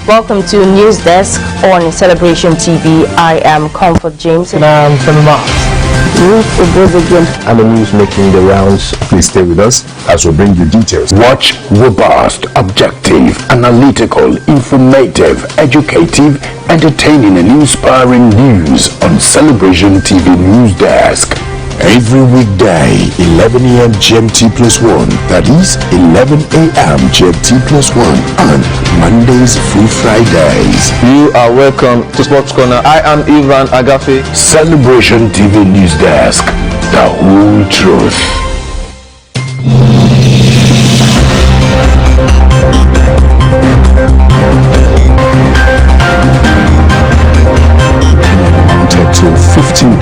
Welcome to News Desk on Celebration TV. I am Comfort James. And I'm Fenima. And the news making the rounds. Please stay with us as we bring you details. Watch robust, objective, analytical, informative, educative, entertaining and inspiring news on Celebration TV News Desk. Every weekday, 11 a.m. GMT plus 1. That is 11 a.m. GMT plus 1. And Mondays through Fridays. You are welcome to Sports Corner. I am Ivan Agafe. Celebration TV News Desk. The whole truth. To 15.7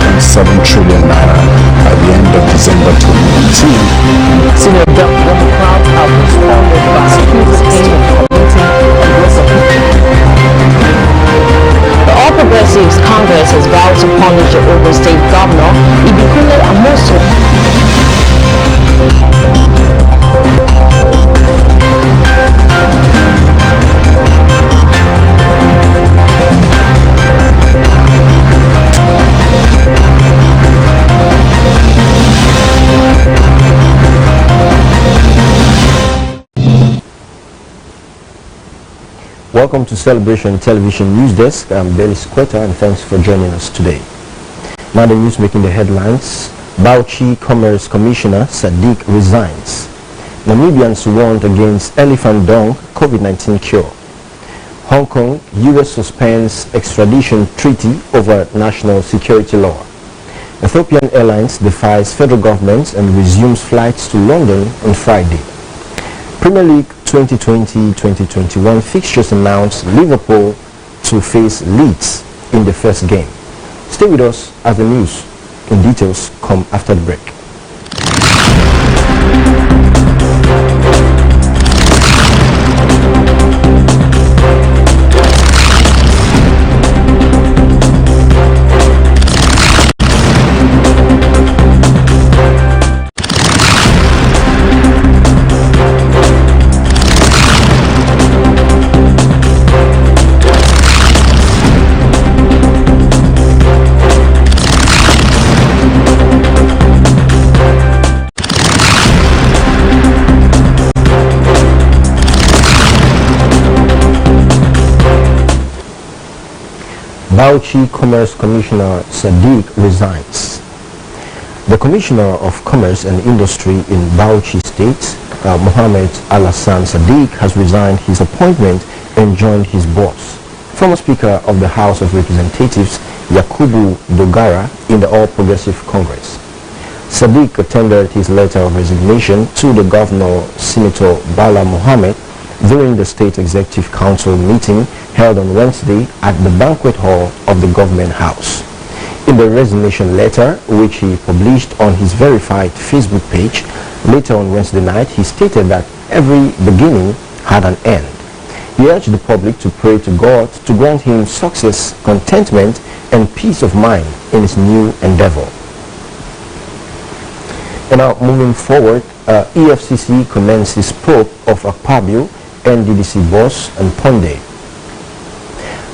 trillion naira by the end of December 2019. Senior Democrats have responded by accusing the All Progressives Congress has vowed to punish the Ogun State Governor Ibikunle Amosu. Welcome to Celebration Television News Desk. I'm Belly Squetta and thanks for joining us today. Now the news making the headlines. Bauchi Commerce Commissioner Sadiq resigns. Namibians warned against elephant dung COVID-19 cure. Hong Kong, U.S. suspends extradition treaty over national security law. Ethiopian Airlines defies federal government and resumes flights to London on Friday. Premier League 2020-2021 fixtures announced Liverpool to face Leeds in the first game. Stay with us as the news in details come after the break. Bauchi Commerce Commissioner Sadiq resigns. The Commissioner of Commerce and Industry in Bauchi State, Mohammed Al-Hassan Sadiq, has resigned his appointment and joined his boss, former Speaker of the House of Representatives, Yakubu Dogara, in the All Progressive Congress. Sadiq tendered his letter of resignation to the Governor, Senator Bala Mohammed, during the State Executive Council meeting held on Wednesday at the banquet hall of the Government House. In the resignation letter, which he published on his verified Facebook page later on Wednesday night, he stated that every beginning had an end. He urged the public to pray to God to grant him success, contentment, and peace of mind in his new endeavor. And now, moving forward, EFCC commences probe of Akpabio, NDDC boss, and Ponde.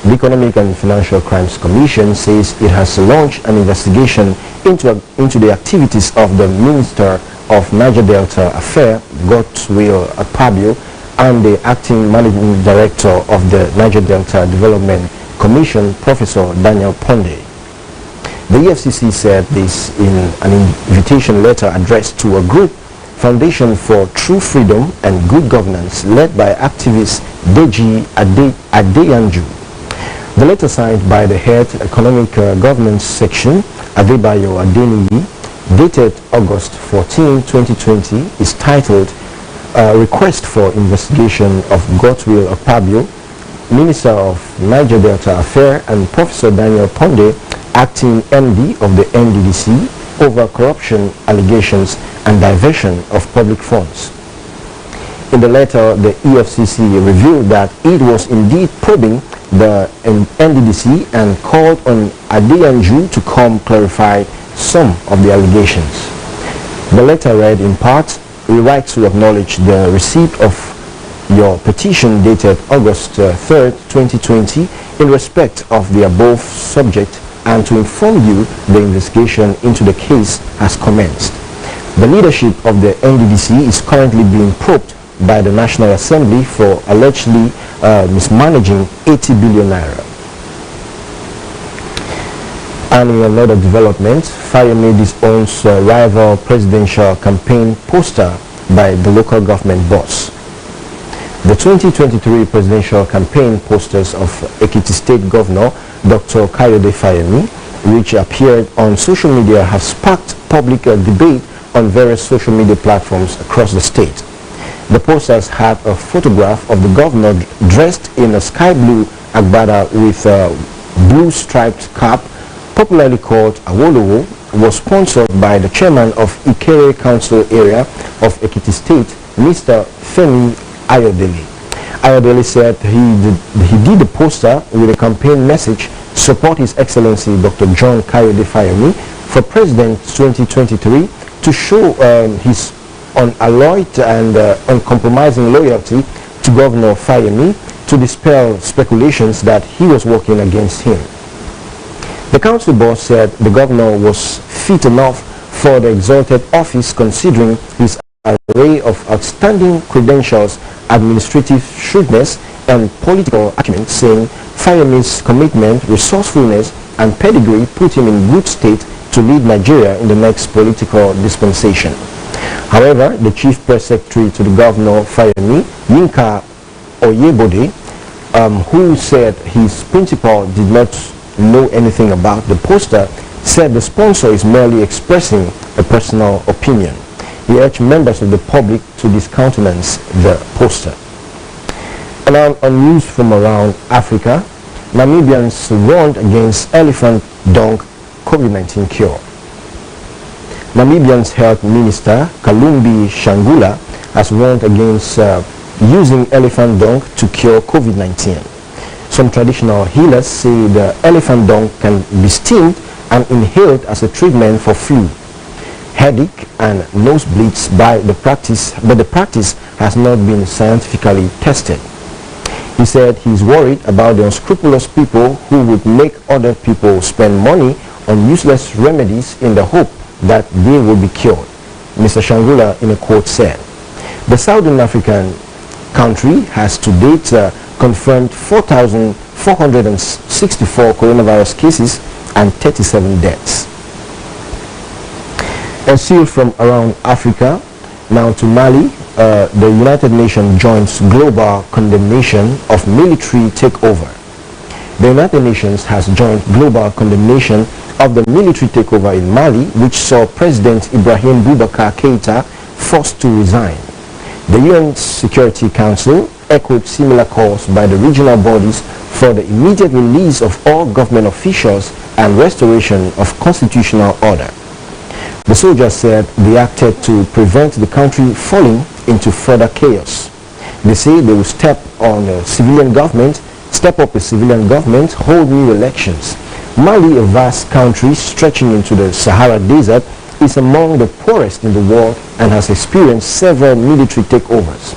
The Economic and Financial Crimes Commission says it has launched an investigation into the activities of the Minister of Niger Delta Affairs, Godswill Akpabio, and the Acting Managing Director of the Niger Delta Development Commission, Professor Daniel Ponde. The EFCC said this in an invitation letter addressed to a group, Foundation for True Freedom and Good Governance, led by activist Deji Adeyanju. The letter signed by the head Economic Governance Section, Adebayo Adeniyi, dated August 14, 2020, is titled Request for Investigation of Godswill Akpabio, Minister of Niger Delta Affairs, and Professor Daniel Ponde, Acting MD of the NDDC, over corruption allegations and diversion of public funds. In the letter, the EFCC revealed that it was indeed probing the NDDC and called on Adeyanju to come clarify some of the allegations. The letter read in part, "We write to acknowledge the receipt of your petition dated August 3rd, 2020 in respect of the above subject and to inform you the investigation into the case has commenced. The leadership of the NDDC is currently being probed by the National Assembly for allegedly mismanaging 80 billion naira. And in another development, Fire made its own rival presidential campaign poster by the local government boss. The 2023 presidential campaign posters of Ekiti State Governor Dr. Kayode Fayemi, which appeared on social media, have sparked public debate on various social media platforms across the state. The posters have a photograph of the governor dressed in a sky blue agbada with a blue striped cap, popularly called Awolowo, was sponsored by the chairman of ENQUIRY Council area of Ekiti State, Mr. Femi Ayodele. Ayodele said he did the poster with a campaign message, support His Excellency Dr. John Kayode Fayemi for President 2023, to show his unalloyed and uncompromising loyalty to Governor Fayemi, to dispel speculations that he was working against him. The council boss said the governor was fit enough for the exalted office considering his array of outstanding credentials, administrative shrewdness, and political acumen, saying Fayemi's commitment, resourcefulness, and pedigree put him in good state to lead Nigeria in the next political dispensation. However, the chief press secretary to the governor Fayemi, Yinka Oyebode, who said his principal did not know anything about the poster, said the sponsor is merely expressing a personal opinion. He urged members of the public to discountenance the poster. And now on news from around Africa, Namibians warned against elephant dung COVID-19 cure. Namibian's health minister Kalumbi Shangula has warned against using elephant dung to cure COVID-19. Some traditional healers say the elephant dung can be steamed and inhaled as a treatment for flu, headache, and nosebleeds but the practice has not been scientifically tested. He said he is worried about the unscrupulous people who would make other people spend money on useless remedies in the hope that they will be cured. Mr. Shangula, in a quote, said, the Southern African country has to date confirmed 4,464 coronavirus cases and 37 deaths. And still from around Africa, now to Mali, the United Nations joins global condemnation of military takeover. The United Nations has joined global condemnation of the military takeover in Mali, which saw President Ibrahim Boubacar Keïta forced to resign. The UN Security Council echoed similar calls by the regional bodies for the immediate release of all government officials and restoration of constitutional order. The soldiers said they acted to prevent the country falling into further chaos. They say they will step up a civilian government, hold new elections. Mali, a vast country stretching into the Sahara Desert, is among the poorest in the world and has experienced several military takeovers.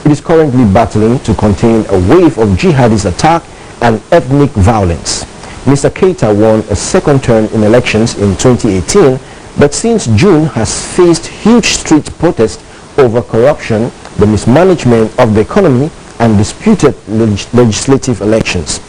It is currently battling to contain a wave of jihadist attack and ethnic violence. Mr. Keïta won a second term in elections in 2018, but since June has faced huge street protests over corruption, the mismanagement of the economy, and disputed legislative elections.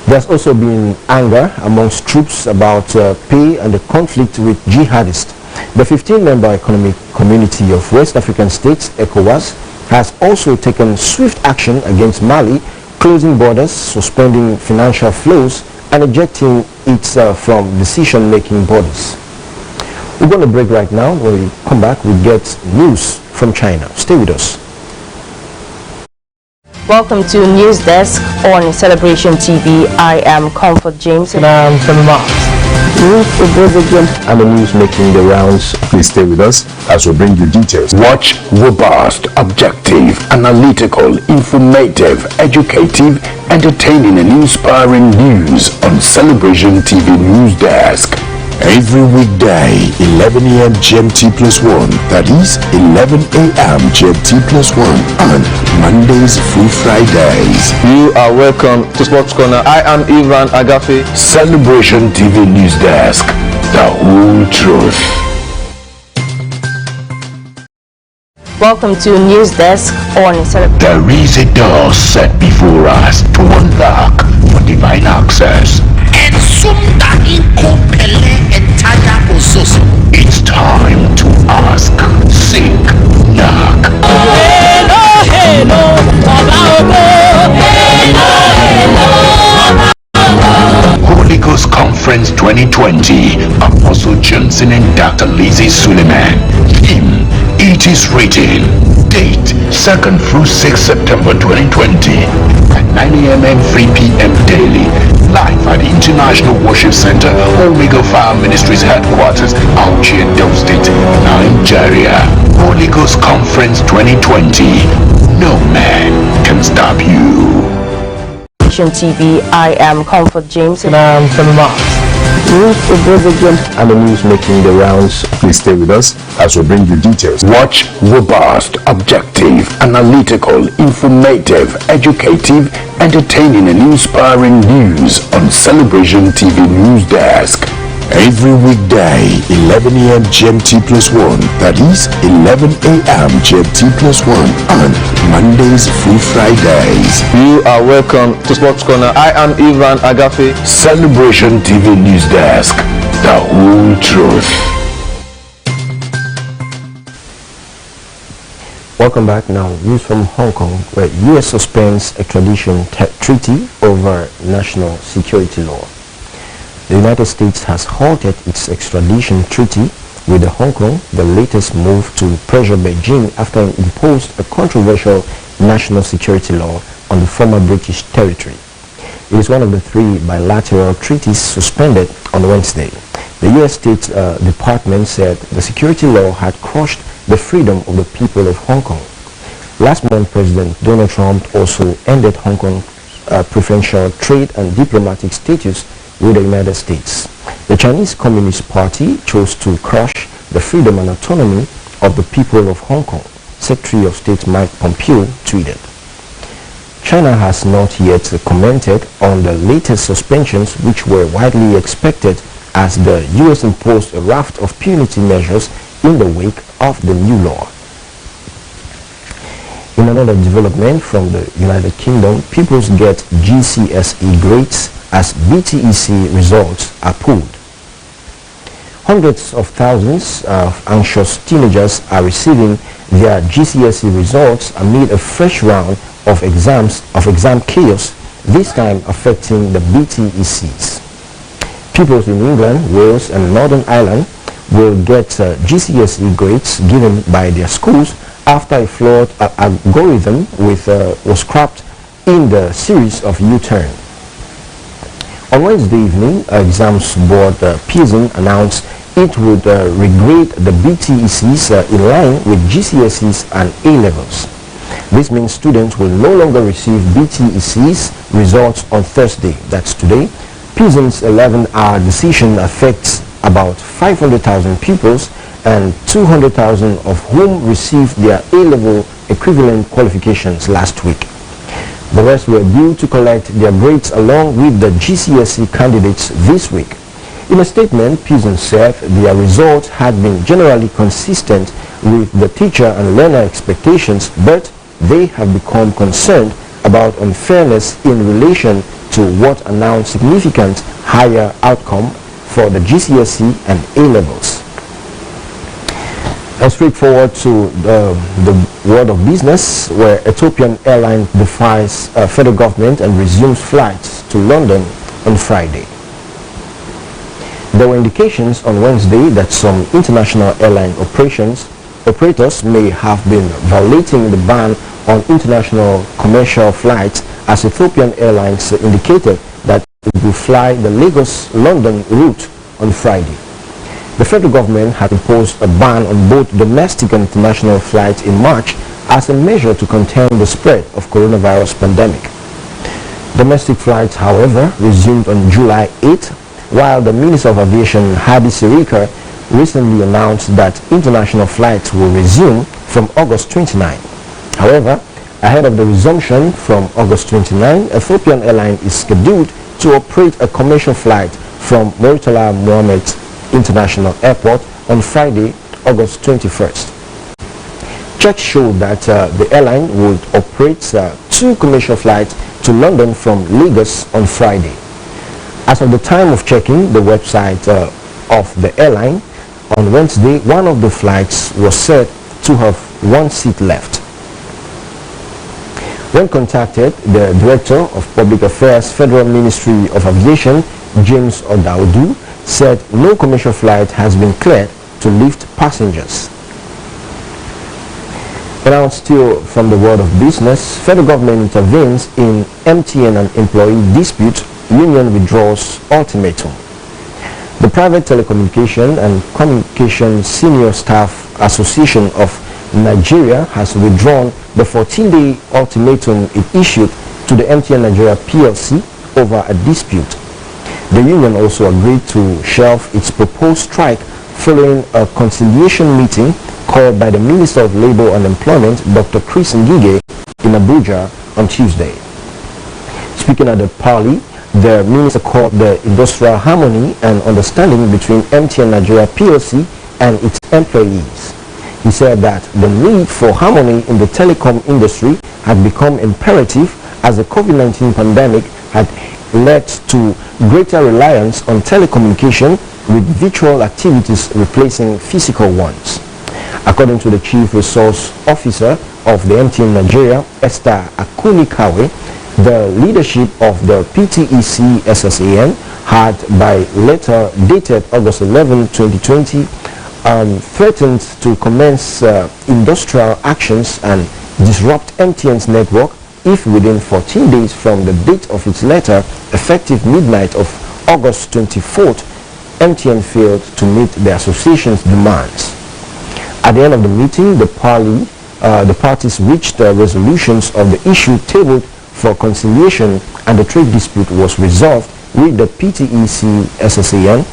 There's also been anger amongst troops about pay and the conflict with jihadists. The 15-member economic community of West African states, ECOWAS, has also taken swift action against Mali, closing borders, suspending financial flows, and ejecting it from decision-making bodies. We're going to break right now. When we come back, we get news from China. Stay with us. Welcome to News Desk on Celebration TV. I am Comfort James. And I'm Femi. And the news making the rounds. Please stay with us as we bring you details. Watch robust, objective, analytical, informative, educative, entertaining, and inspiring news on Celebration TV News Desk. Every weekday, 11 a.m. GMT plus 1, that is 11 a.m. GMT plus 1, and Mondays through Fridays. You are welcome to Sports Corner. I am Ivan Agafe. Celebration TV News Desk, the whole truth. Welcome to News Desk on There is a door set before us to unlock for divine access. And sumda inkopele entire ososo. It's time to ask, seek, knock. Hello, hello, Holy Ghost Conference 2020, Apostle Johnson and Dr. Lizzie Suleiman. Theme, it is written. Date, 2nd through 6th September 2020 at 9 a.m. and 3 p.m. daily. Live at the International Worship Center, Omega Fire Ministries Headquarters, Bauchi, State, Nigeria. Holy Ghost Conference 2020. No man can stop you. TV. I am Comfort James. And I'm the news making the rounds. Please stay with us as we bring you details. Watch robust, objective, analytical, informative, educative, entertaining and inspiring news on Celebration TV News Desk. Every weekday, 11 a.m. GMT plus 1, that is 11 a.m. GMT plus 1, and Mondays through Fridays. You are welcome to Sports Corner. I am Ivan Agafe. Celebration TV News Desk, the whole truth. Welcome back. Now, news from Hong Kong, where U.S. suspends extradition treaty over national security law. The United States has halted its extradition treaty with Hong Kong, the latest move to pressure Beijing after it imposed a controversial national security law on the former British territory. It is one of the 3 bilateral treaties suspended on Wednesday. The U.S. State Department said the security law had crushed the freedom of the people of Hong Kong. Last month, President Donald Trump also ended Hong Kong's preferential trade and diplomatic status with the United States. The Chinese Communist Party chose to crush the freedom and autonomy of the people of Hong Kong, Secretary of State Mike Pompeo tweeted. China has not yet commented on the latest suspensions, which were widely expected as the U.S. imposed a raft of punitive measures in the wake of the new law. In another development from the United Kingdom, pupils get GCSE grades as BTEC results are pulled. Hundreds of thousands of anxious teenagers are receiving their GCSE results amid a fresh round of exam chaos, this time affecting the BTECs. Pupils in England, Wales and Northern Ireland will get GCSE grades given by their schools after a flawed algorithm was scrapped in the series of U-turn. On Wednesday evening, exams board Pearson announced it would regrade the BTECs in line with GCSEs and A-levels. This means students will no longer receive BTECs results on Thursday, that's today. Pearson's 11-hour decision affects about 500,000 pupils, and 200,000 of whom received their A-level equivalent qualifications last week. The rest were due to collect their grades along with the GCSE candidates this week. In a statement, Pearson said their results had been generally consistent with the teacher and learner expectations, but they have become concerned about unfairness in relation to what announced significant higher outcome for the GCSE and A-levels. Straight forward to the world of business, where Ethiopian Airlines defies federal government and resumes flights to London on Friday. There were indications on Wednesday that some international airline operators may have been violating the ban on international commercial flights, as Ethiopian Airlines indicated that it will fly the Lagos-London route on Friday. The federal government had imposed a ban on both domestic and international flights in March as a measure to contain the spread of coronavirus pandemic. Domestic flights, however, resumed on July 8, while the Minister of Aviation, Hadi Sirika, recently announced that international flights will resume from August 29. However, ahead of the resumption from August 29, Ethiopian Airlines is scheduled to operate a commercial flight from Murtala Mohammed International Airport on Friday, August 21st. Checks showed that the airline would operate 2 commercial flights to London from Lagos on Friday. As of the time of checking the website of the airline, on Wednesday, one of the flights was said to have 1 seat left. When contacted, the Director of Public Affairs, Federal Ministry of Aviation, James Odaudu, said no commercial flight has been cleared to lift passengers. Now, still from the world of business, federal government intervenes in MTN and employee dispute, union withdraws ultimatum. The Private Telecommunication and Communication Senior Staff Association of Nigeria has withdrawn the 14-day ultimatum it issued to the MTN Nigeria PLC over a dispute. The union also agreed to shelve its proposed strike following a conciliation meeting called by the Minister of Labour and Employment, Dr. Chris Ngige, in Abuja on Tuesday. Speaking at the Parley, the minister called the industrial harmony and understanding between MTN Nigeria PLC and its employees. He said that the need for harmony in the telecom industry had become imperative as the COVID-19 pandemic had led to greater reliance on telecommunication, with virtual activities replacing physical ones. According to the Chief Resource Officer of the MTN Nigeria, Esther Akunikawe, the leadership of the PTEC SSAN had, by letter dated August 11, 2020, threatened to commence industrial actions and disrupt MTN's network if within 14 days from the date of its letter, effective midnight of August 24th, MTN failed to meet the association's demands. At the end of the meeting, the parties reached resolutions of the issue tabled for conciliation, and the trade dispute was resolved, with the PTEC SSAN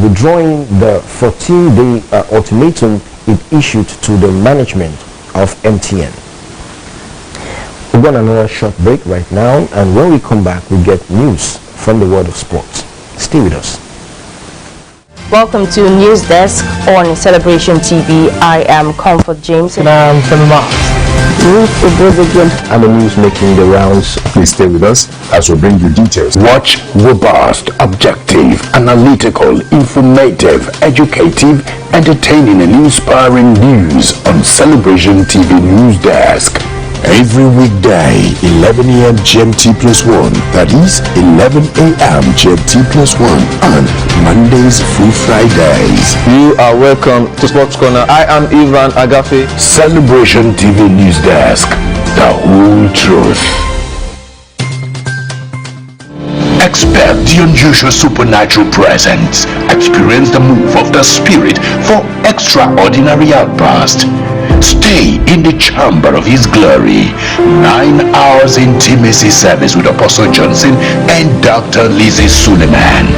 withdrawing the 14-day ultimatum it issued to the management of MTN. We're going on another short break right now, and when we come back, we get news from the world of sports. Stay with us. Welcome to News Desk on Celebration TV. I am Comfort James. And I'm Femima. And the news making the rounds. Please stay with us as we bring you details. Watch robust, objective, analytical, informative, educative, entertaining and inspiring news on Celebration TV News Desk. Every weekday, 11 a.m. GMT plus 1, that is 11 a.m. GMT plus 1, and Mondays through Fridays. You are welcome to Sports Corner. I am Ivan Agafe. Celebration TV News Desk, the whole truth. Expect the unusual supernatural presence. Experience the move of the Spirit for extraordinary outburst. Stay in the chamber of His glory. 9 hours intimacy service with Apostle Johnson and Dr. Lizzie Suleiman.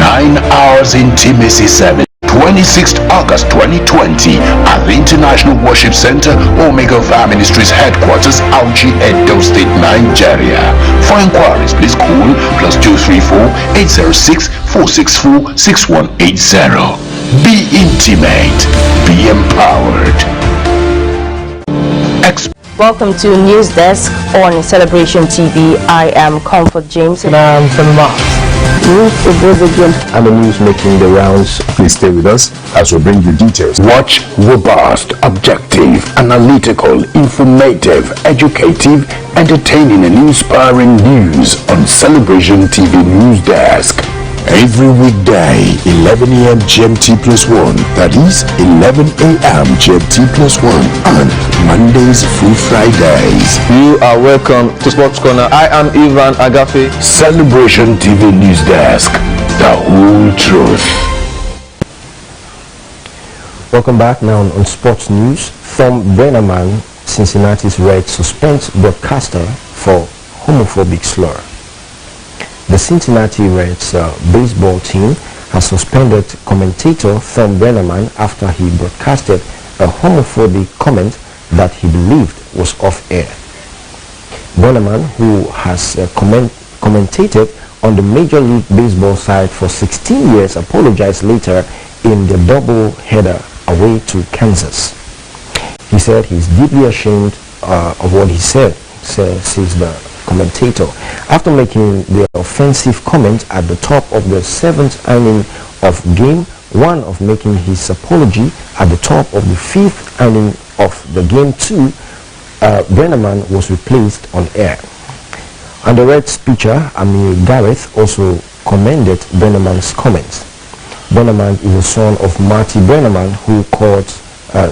9 hours intimacy service. 26th August 2020 at the International Worship Center, Omega Fire Ministries Headquarters, Bauchi, Edo State, Nigeria. For inquiries, please call +234-806-464-6180. Be intimate. Be empowered. Welcome to News Desk on Celebration TV. I am Comfort James. And I'm Femima. And the news making the rounds. Please stay with us as we bring you details. Watch robust, objective, analytical, informative, educative, entertaining and inspiring news on Celebration TV News Desk. Every weekday, 11 a.m. GMT plus 1, that is 11 a.m. GMT plus 1, and Mondays through Fridays. You are welcome to Sports Corner. I am Ivan Agafe. Celebration TV News Desk, the whole truth. Welcome back now on Sports News. From Brennerman, Cincinnati's Reds suspends broadcaster for homophobic slur. The Cincinnati Reds baseball team has suspended commentator Thom Brennaman after he broadcasted a homophobic comment that he believed was off-air. Brennaman, who has commentated on the Major League Baseball side for 16 years, apologized later in the double-header away to Kansas. He said he's deeply ashamed of what he said, says the commentator, after making the offensive comment at the top of the 7th inning of game 1 of making his apology at the top of the 5th inning of the game 2. Brennaman was replaced on air. And the Reds pitcher Amir Gareth also commended Brennaman's comments. Brennaman is the son of Marty Brennaman, who called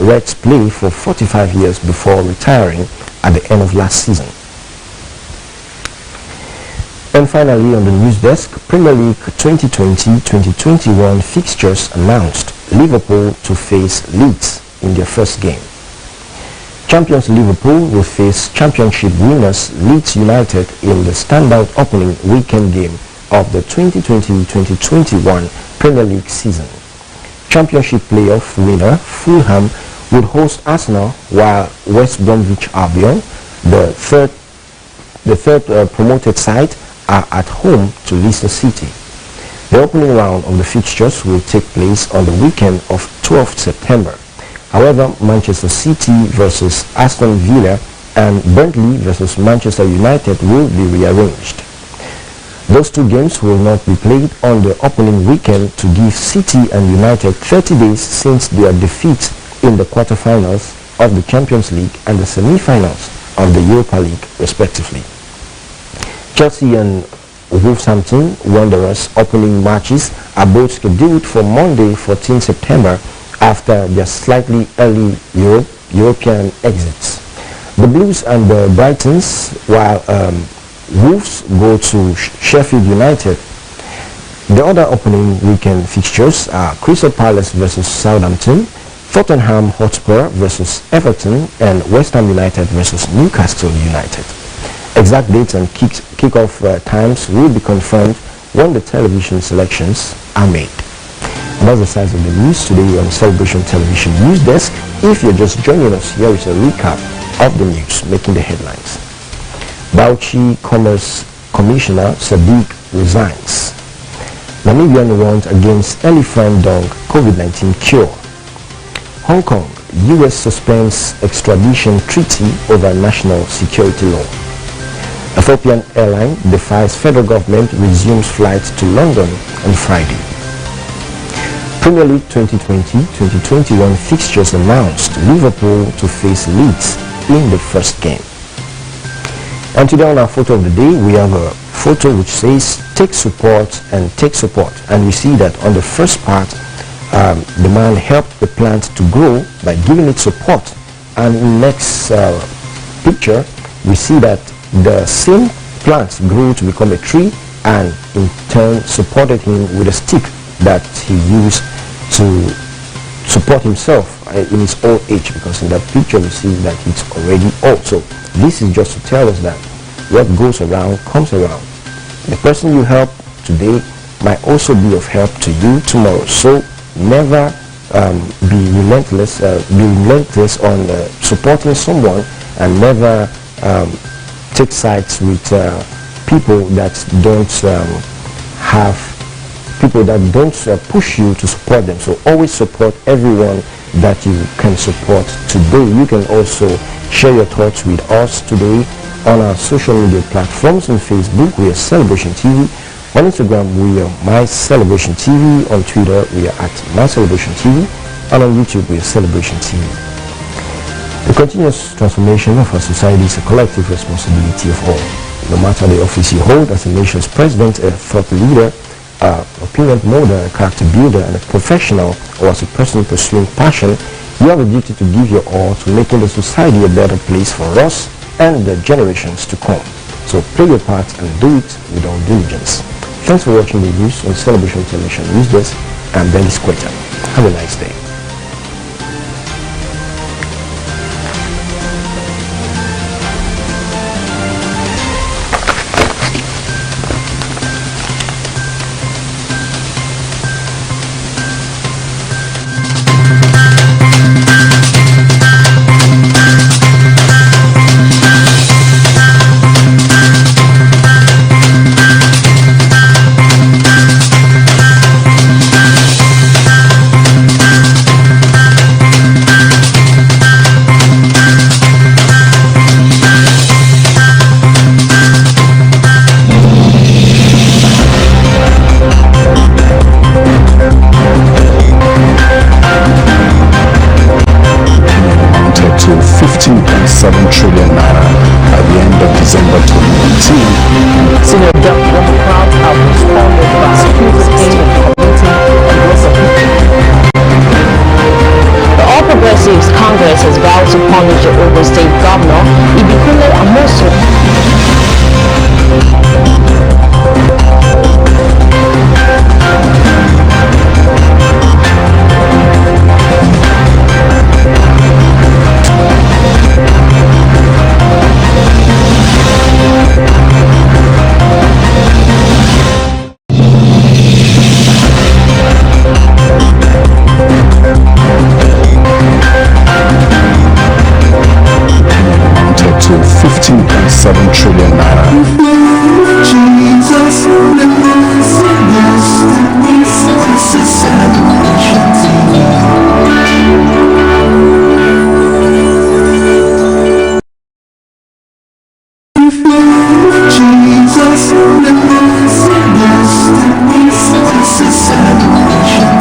Reds play for 45 years before retiring at the end of last season. And finally, on the news desk, Premier League 2020-2021 fixtures announced. Liverpool to face Leeds in their first game. Champions Liverpool will face Championship winners Leeds United in the standout opening weekend game of the 2020-2021 Premier League season. Championship playoff winner Fulham would host Arsenal, while West Bromwich Albion, the third promoted side, are at home to Leicester City. The opening round of the fixtures will take place on the weekend of 12th September. However, Manchester City versus Aston Villa and Burnley versus Manchester United will be rearranged. Those two games will not be played on the opening weekend to give City and United 30 days since their defeat in the quarterfinals of the Champions League and the semi-finals of the Europa League, respectively. Chelsea and Wolverhampton Wanderers opening matches are both scheduled for Monday, 14 September, after their slightly early European exits. The Blues and the Brightons, while Wolves go to Sheffield United. The other opening weekend fixtures are Crystal Palace versus Southampton, Tottenham Hotspur versus Everton, and West Ham United versus Newcastle United. Exact dates and kick-off times will be confirmed when the television selections are made. And that's the size of the news today on Celebration Television News Desk. If you're just joining us, here is a recap of the news making the headlines. Bauchi Commerce Commissioner Sadiq resigns. Namibian warned against elephant dung COVID-19 cure. Hong Kong, U.S. suspends extradition treaty over national security law. Ethiopian Airlines defies federal government, resumes flights to London on Friday. Premier League 2020-2021 fixtures announced. Liverpool to face Leeds in the first game. And today on our photo of the day, we have a photo which says take support and take support. And we see that on the first part, the man helped the plant to grow by giving it support. And in the next picture, we see that the same plant grew to become a tree and in turn supported him with a stick that he used to support himself in his old age, because in that picture we see that it's already old. So this is just to tell us that what goes around comes around. The person you help today might also be of help to you tomorrow. So never be relentless on supporting someone, and never take sides with people that don't push you to support them. So always support everyone that you can support today. You can also share your thoughts with us today on our social media platforms. On Facebook, we are Celebration TV. On Instagram, we are My Celebration TV. On Twitter, we are at My Celebration TV. And on YouTube, we are Celebration TV. The continuous transformation of our society is a collective responsibility of all. No matter the office you hold as a nation's president, a thought leader, opinion molder, a character builder, and a professional, or as a person pursuing passion, you have a duty to give your all to making the society a better place for us and the generations to come. So play your part and do it with all diligence. Thanks for watching the news on Celebration Television News Desk. I'm Benny Squatter. Have a nice day. to punish the Ogun State Governor, Ibikunle Amosu. To 15.7 trillion naira. Jesus, the celebration Jesus, the celebration